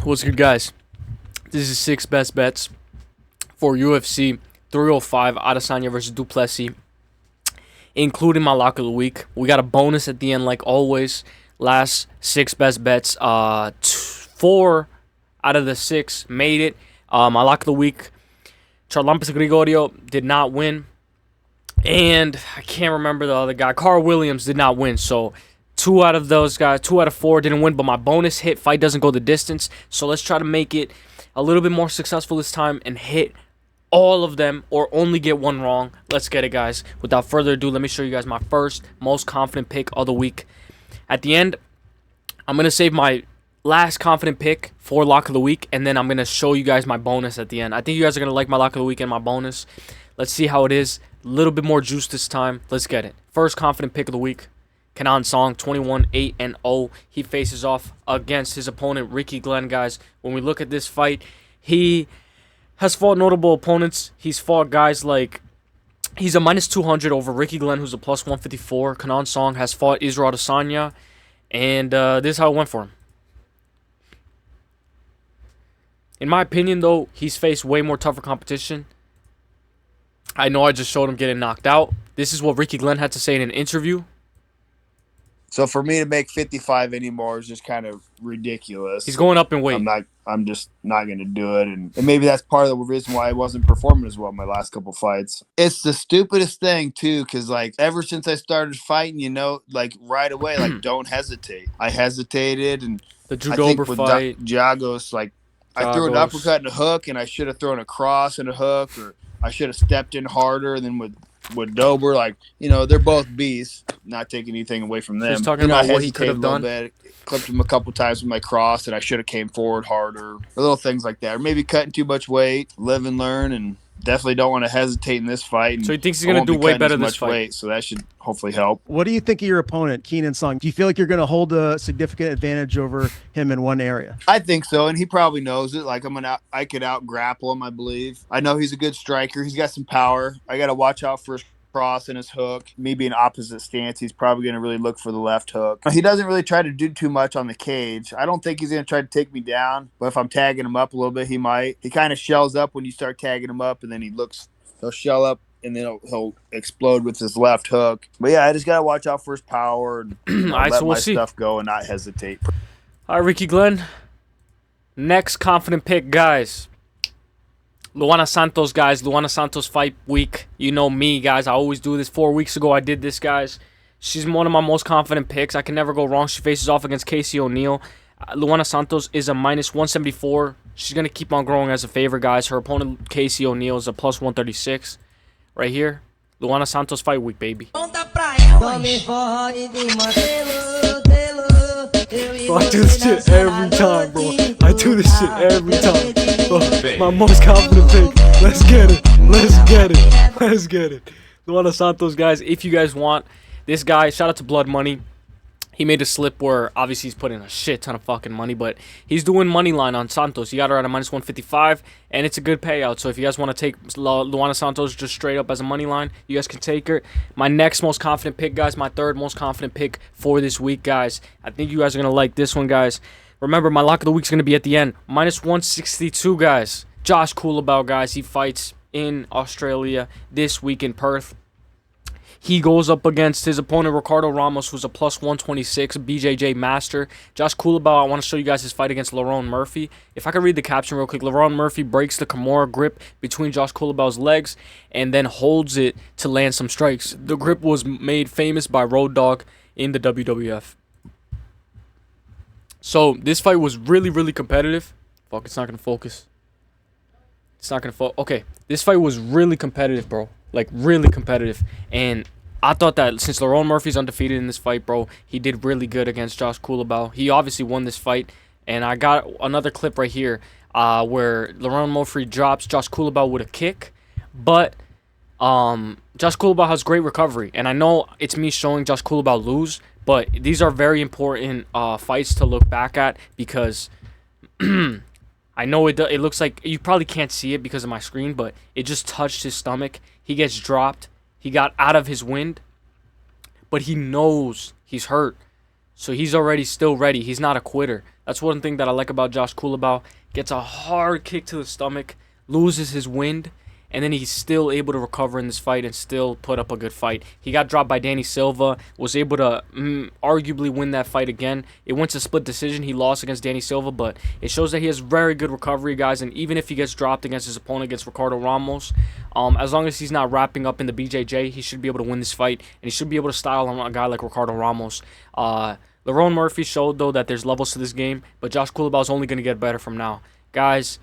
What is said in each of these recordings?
What's good, guys? This is 6 best bets for UFC 305 Adesanya versus Plessis, including my lock of the week. We got a bonus at the end, like always. Last 6 best bets, 4 out of the 6 made it. My lock of the week, Charlampus Gregorio did not win, and I can't remember the other guy. Carl Williams did not win, so 2 out of those guys, 2 out of 4 didn't win, but my bonus hit. Fight doesn't go the distance, so let's try to make it a little bit more successful this time and hit all of them or only get one wrong. Let's get it, guys. Without further ado, let me show you guys my first most confident pick of the week. At the end, I'm going to save my last confident pick for lock of the week, and then I'm going to show you guys my bonus at the end. I think you guys are going to like my lock of the week and my bonus. Let's see how it is. A little bit more juice this time. Let's get it. First confident pick of the week. Kenan Song, 21-8-0. He faces off against his opponent, Ricky Glenn, guys. When we look at this fight, he has fought notable opponents. He's fought guys like... He's a minus 200 over Ricky Glenn, who's a plus 154. Kenan Song has fought Israel Adesanya, and this is how it went for him. In my opinion, though, he's faced way more tougher competition. I know I just showed him getting knocked out. This is what Ricky Glenn had to say in an interview. So for me to make 55 anymore is just kind of ridiculous. He's going up in weight. I'm just not going to do it. And maybe that's part of the reason why I wasn't performing as well in my last couple fights. It's the stupidest thing, too, because, like, ever since I started fighting, like, right away, like, don't hesitate. I hesitated, and the Judober fight. Jagos, like, I threw an uppercut and a hook, and I should have thrown a cross and a hook, or I should have stepped in harder. And then with Dober, like, they're both beasts. Not taking anything away from them. He's talking about what he could have done. Clipped him a couple times with my cross, and I should have came forward harder. Or little things like that. Or maybe cutting too much weight. Live and learn, and definitely don't want to hesitate in this fight. So he thinks he's going to do way better this fight. Weight, so that should hopefully help. What do you think of your opponent, Kenan Song? Do you feel like you're going to hold a significant advantage over him in one area? I think so, and he probably knows it. Like, I could out grapple him, I believe. I know he's a good striker. He's got some power. I got to watch out for his cross and his hook. Me being opposite stance, he's probably going to really look for the left hook. He doesn't really try to do too much on the cage. I don't think he's going to try to take me down, but if I'm tagging him up a little bit, he might. He kind of shells up when you start tagging him up, and then he'll shell up, and then he'll explode with his left hook. But yeah, I just got to watch out for his power and let so we'll my see. Stuff go and not hesitate. All right, Ricky Glenn. Next confident pick, guys. Luana Santos, guys. Luana Santos fight week. You know me, guys. I always do this. 4 weeks ago, I did this, guys. She's one of my most confident picks. I can never go wrong. She faces off against Casey O'Neill. Luana Santos is a minus 174. She's going to keep on growing as a favorite, guys. Her opponent, Casey O'Neill, is a plus 136. Right here. Luana Santos fight week, baby. Bro, I do this shit every time, bro. I do this shit every time. Bro, my most confident pick. Let's get it. Let's get it. Let's get it. Luana Santos, guys. If you guys want this guy, shout out to Blood Money. He made a slip where obviously he's putting a shit ton of fucking money, but he's doing money line on Santos. He got her at a minus 155, and it's a good payout. So if you guys want to take Luana Santos just straight up as a money line, you guys can take her. My next most confident pick, guys, my third most confident pick for this week, guys. I think you guys are going to like this one, guys. Remember, my lock of the week is going to be at the end. Minus 162, guys. Josh Coolabah, guys. He fights in Australia this week in Perth. He goes up against his opponent, Ricardo Ramos, who's a plus 126 BJJ master. Josh Coolabah, I want to show you guys his fight against Lerone Murphy. If I could read the caption real quick, Lerone Murphy breaks the Kimura grip between Josh Coolabah's legs and then holds it to land some strikes. The grip was made famous by Road Dogg in the WWF. So this fight was really, really competitive. Fuck, it's not going to focus. It's not going to focus. Okay, this fight was really competitive, bro. Like, really competitive. And I thought that since Lerone Murphy's undefeated in this fight, bro, he did really good against Josh Coolabah. He obviously won this fight. And I got another clip right here where Lerone Murphy drops Josh Coolabah with a kick. But Josh Coolabah has great recovery. And I know it's me showing Josh Coolabah lose, but these are very important fights to look back at because... I know it looks like you probably can't see it because of my screen, but it just touched his stomach. He gets dropped. He got out of his wind, but he knows he's hurt. So he's already still ready. He's not a quitter. That's one thing that I like about Josh Kulabau. Gets a hard kick to the stomach, loses his wind, and then he's still able to recover in this fight and still put up a good fight. He got dropped by Danny Silva, was able to arguably win that fight again. It went to split decision. He lost against Danny Silva, but it shows that he has very good recovery, guys. And even if he gets dropped against his opponent, against Ricardo Ramos, as long as he's not wrapping up in the BJJ, he should be able to win this fight, and he should be able to style on a guy like Ricardo Ramos. Lerone Murphy showed, though, that there's levels to this game, but Josh Kulabau is only going to get better from now. Guys,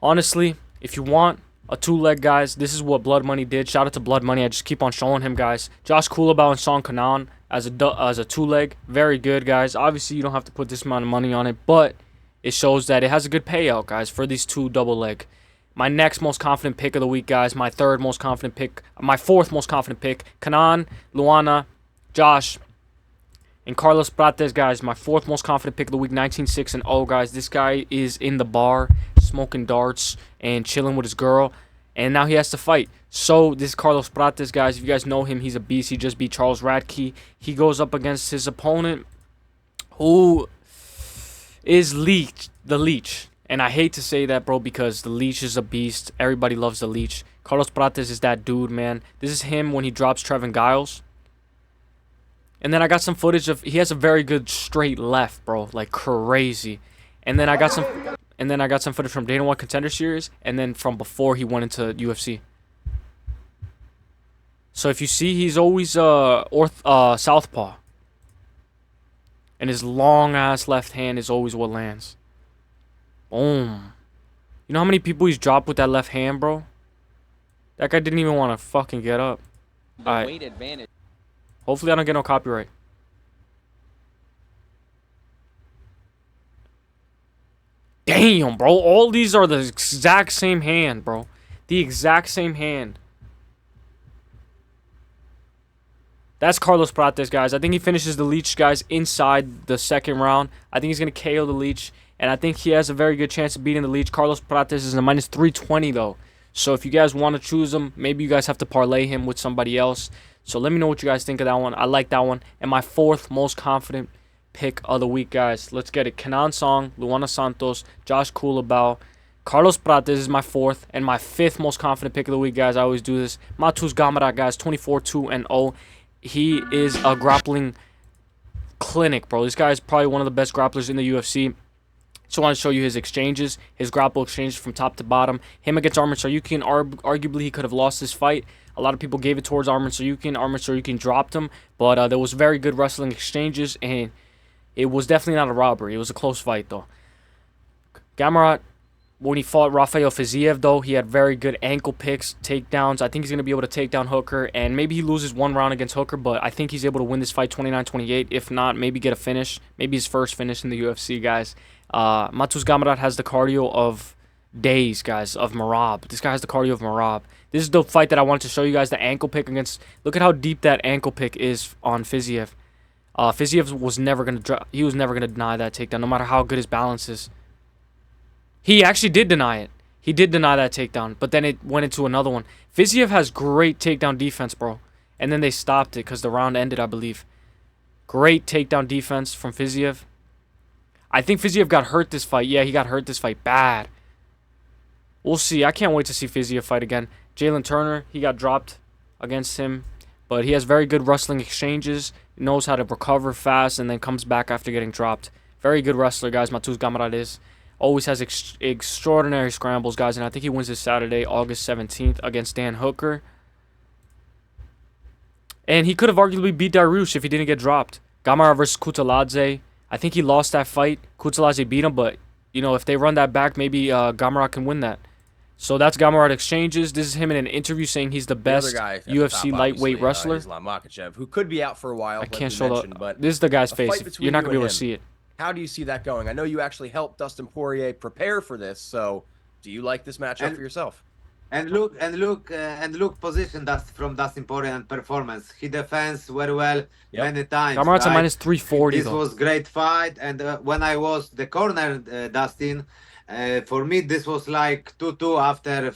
honestly, if you want a two-leg, guys, this is what Blood Money did. Shout out to Blood Money. I just keep on showing him, guys. Josh Kulabau and Song Kanan as a two-leg. Very good, guys. Obviously, you don't have to put this amount of money on it, but it shows that it has a good payout, guys, for these two double-leg. My next most confident pick of the week, guys. My third most confident pick. My fourth most confident pick. Kanan, Luana, Josh, and Carlos Prates, guys. My fourth most confident pick of the week, 19-6-0, guys. This guy is in the bar, smoking darts and chilling with his girl, and now he has to fight. So this Carlos Prates, guys, if you guys know him, he's a beast. He just beat Charles Radke. He goes up against his opponent, who is the Leech. And I hate to say that, bro, because the Leech is a beast. Everybody loves the Leech. Carlos Prates is that dude, man. This is him when he drops Trevin Giles. And then I got some footage of, he has a very good straight left, bro, like crazy. And then I got some footage from Dana White Contender Series, and then from before he went into UFC. So if you see, he's always southpaw, and his long ass left hand is always what lands. Boom. You know how many people he's dropped with that left hand, bro? That guy didn't even want to fucking get up. The weight advantage. Hopefully I don't get no copyright. Damn, bro. All these are the exact same hand, bro. The exact same hand. That's Carlos Prates, guys. I think he finishes the Leech, guys, inside the second round. I think he's going to KO the Leech. And I think he has a very good chance of beating the Leech. Carlos Prates is a minus 320, though. So if you guys want to choose him, maybe you guys have to parlay him with somebody else. So let me know what you guys think of that one. I like that one. And my fourth most confident pick of the week, guys. Let's get it. Kenan Song, Luana Santos, Josh Kulabau, Carlos Prates is my fourth. And my fifth most confident pick of the week, guys. I always do this. Mateusz Gamrot, guys. 24-2-0. He is a grappling clinic, bro. This guy is probably one of the best grapplers in the UFC. So I want to show you his exchanges, his grapple exchanges from top to bottom. Him against Arman Tsarukyan, arguably he could have lost this fight. A lot of people gave it towards Arman Tsarukyan. Arman Tsarukyan dropped him, but there was very good wrestling exchanges, and it was definitely not a robbery. It was a close fight, though. Gamrot, when he fought Rafael Fiziev, though, he had very good ankle picks, takedowns. I think he's going to be able to take down Hooker, and maybe he loses one round against Hooker, but I think he's able to win this fight 29-28. If not, maybe get a finish. Maybe his first finish in the UFC, guys. Mateusz Gamrot has the cardio of days, guys, of Merab. This guy has the cardio of Merab. This is the fight that I wanted to show you guys, the ankle pick against... Look at how deep that ankle pick is on Fiziev. Fiziev was never going to deny that takedown, no matter how good his balance is. He actually did deny it. He did deny that takedown, but then it went into another one. Fiziev has great takedown defense, bro. And then they stopped it because the round ended, I believe. Great takedown defense from Fiziev. I think Fiziev got hurt this fight. Yeah, he got hurt this fight bad. We'll see. I can't wait to see Fiziev fight again. Jalen Turner, he got dropped against him. But he has very good wrestling exchanges. He knows how to recover fast and then comes back after getting dropped. Very good wrestler, guys. Mateusz Gamrot is. Always has extraordinary scrambles, guys. And I think he wins this Saturday, August 17th, against Dan Hooker. And he could have arguably beat Dariush if he didn't get dropped. Gamrot versus Kutaladze. I think he lost that fight. Kutaladze beat him, but, you know, if they run that back, maybe Gamrot can win that. So that's Gamrot exchanges. This is him in an interview saying he's the best UFC lightweight wrestler. Islam Makhachev, who could be out for a while. I can't show that. But this is the guy's face. You're not going to be able to see it. How do you see that going? I know you actually helped Dustin Poirier prepare for this, so do you like this matchup for yourself? And look, position from Dustin Poirier and performance. He defends very well many times. Gamrot's a minus 340. This was great fight, and when I was the corner, Dustin, for me this was like 2-2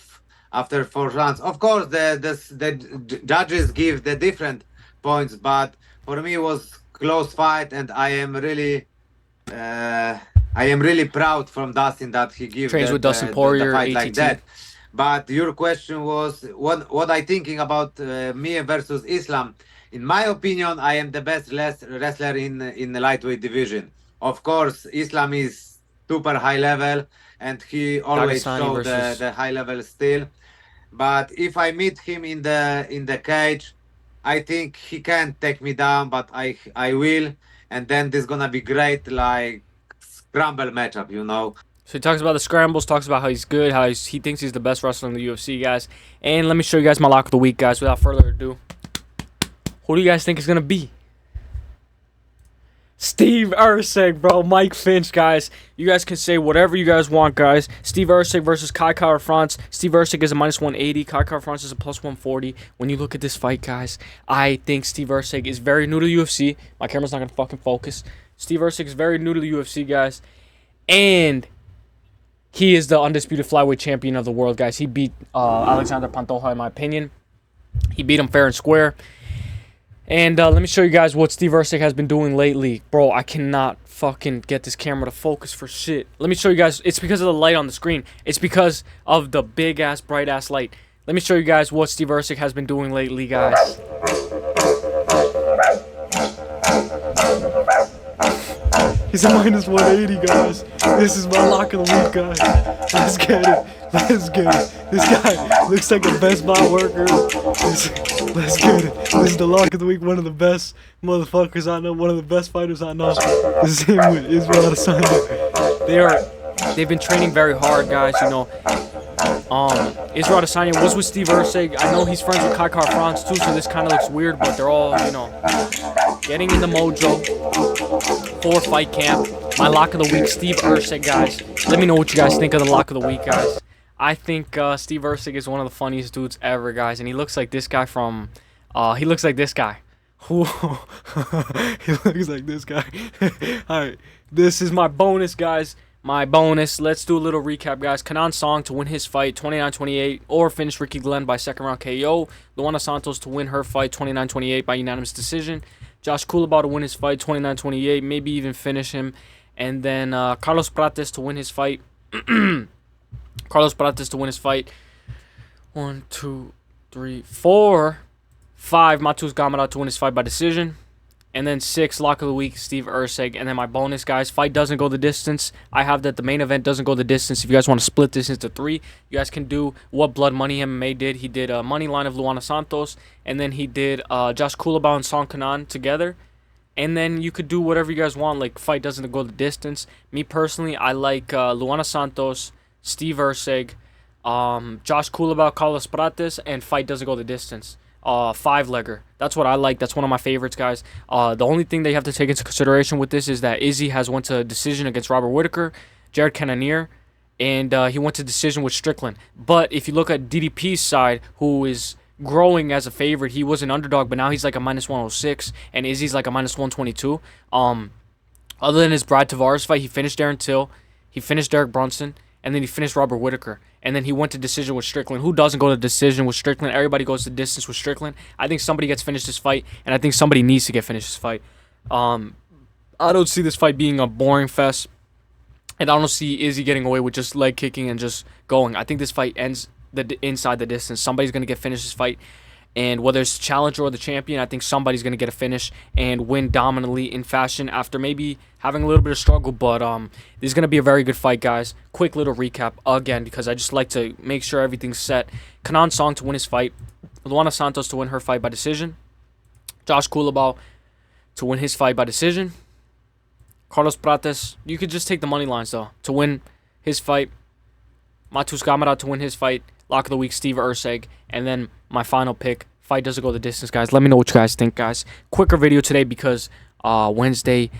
after 4 rounds. Of course, the judges give the different points, but for me it was close fight, and I am really proud from Dustin that he gives Trains with Dustin Poirier, the fight ATT. like that. But your question was what I thinking about me versus Islam. In my opinion, I am the best wrestler in the lightweight division. Of course, Islam is super high level, and he always Dagestani show versus- the high level still. But if I meet him in the cage, I think he can take me down, but I will, and then this gonna be great, like scramble matchup, you know. So he talks about the scrambles, talks about how he's good, how he thinks he's the best wrestler in the UFC, guys. And let me show you guys my lock of the week, guys. Without further ado, who do you guys think is gonna be? Steve Erceg, bro. Mike Finch, guys. You guys can say whatever you guys want, guys. Steve Erceg versus Kai Kara-France. Steve Erceg is a minus 180. Kai Kara-France is a plus 140. When you look at this fight, guys, I think Steve Erceg is very new to the UFC. My camera's not going to fucking focus. Steve Erceg is very new to the UFC, guys. And he is the undisputed flyweight champion of the world, guys. He beat Alexander Pantoja, in my opinion. He beat him fair and square. And let me show you guys what Steve Erceg has been doing lately. Bro, I cannot fucking get this camera to focus for shit. Let me show you guys. It's because of the light on the screen. It's because of the big-ass, bright-ass light. Let me show you guys what Steve Erceg has been doing lately, guys. He's a minus 180, guys. This is my lock of the week, guys. Let's get it. Let's get it. This guy looks like a Best Buy worker. Let's get it. This is the lock of the week. One of the best motherfuckers I know. One of the best fighters I know. This is him with Israel Adesanya. They've been training very hard, guys. You know, Israel Adesanya was with Steve Erceg. I know he's friends with Kai Kara-France too, so this kind of looks weird, but they're all, you know, getting in the mojo for fight camp. My lock of the week, Steve Erceg, guys. Let me know what you guys think of the lock of the week, guys. I think Steve Erceg is one of the funniest dudes ever, guys, and he looks like this guy from, he looks like this guy. He looks like this guy. Alright, this is my bonus, guys. My bonus. Let's do a little recap, guys. Kenan Song to win his fight 29-28 or finish Ricky Glenn by second round KO. Luana Santos to win her fight 29-28 by unanimous decision. Josh Kulabau to win his fight 29-28, maybe even finish him. And then Carlos Prates to win his fight. Carlos Prates to win his fight. 1, 2, 3, 4, 5. Matus Gamrot to win his fight by decision. And then 6, lock of the week, Steve Erceg. And then my bonus, guys, fight doesn't go the distance. I have that the main event doesn't go the distance. If you guys want to split this into 3, you guys can do what Blood Money MMA did. He did a money line of Luana Santos. And then he did Josh Kulabau and Song Kenan together. And then you could do whatever you guys want, like fight doesn't go the distance. Me personally, I like Luana Santos, Steve Erceg, Josh Kulabau, Carlos Prates, and fight doesn't go the distance. 5-legger. That's what I like. That's one of my favorites, guys. The only thing they have to take into consideration with this is that Izzy has went to decision against Robert Whittaker, Jared Cannonier, and he went to decision with Strickland. But if you look at DDP's side, who is growing as a favorite, he was an underdog, but now he's like a minus 106, and Izzy's like a minus 122. Other than his Brad Tavares fight, he finished Darren Till, he finished Derek Brunson, and then he finished Robert Whittaker. And then he went to decision with Strickland. Who doesn't go to decision with Strickland? Everybody goes to distance with Strickland. I think somebody gets finished this fight, and I think somebody needs to get finished this fight. I don't see this fight being a boring fest, and I don't see Izzy getting away with just leg kicking and just going. I think this fight ends inside the distance. Somebody's going to get finished this fight. And whether it's the challenger or the champion, I think somebody's going to get a finish and win dominantly in fashion after maybe having a little bit of struggle. But this is going to be a very good fight, guys. Quick little recap again, because I just like to make sure everything's set. Kenan Song to win his fight. Luana Santos to win her fight by decision. Josh Kulabau to win his fight by decision. Carlos Prates, you could just take the money lines, though, to win his fight. Matus Gamrot to win his fight. Lock of the week, Steve Erceg. And then my final pick, fight doesn't go the distance, guys. Let me know what you guys think, guys. Quicker video today because Wednesday,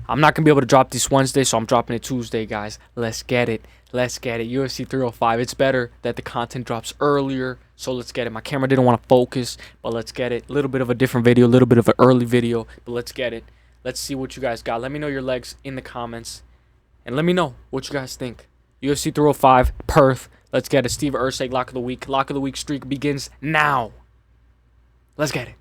I'm not going to be able to drop this Wednesday, so I'm dropping it Tuesday, guys. Let's get it. Let's get it. UFC 305. It's better that the content drops earlier, so let's get it. My camera didn't want to focus, but let's get it. A little bit of a different video, a little bit of an early video, but let's get it. Let's see what you guys got. Let me know your legs in the comments, and let me know what you guys think. UFC 305, Perth. Let's get it. Steve Erceg, lock of the week. Lock of the week streak begins now. Let's get it.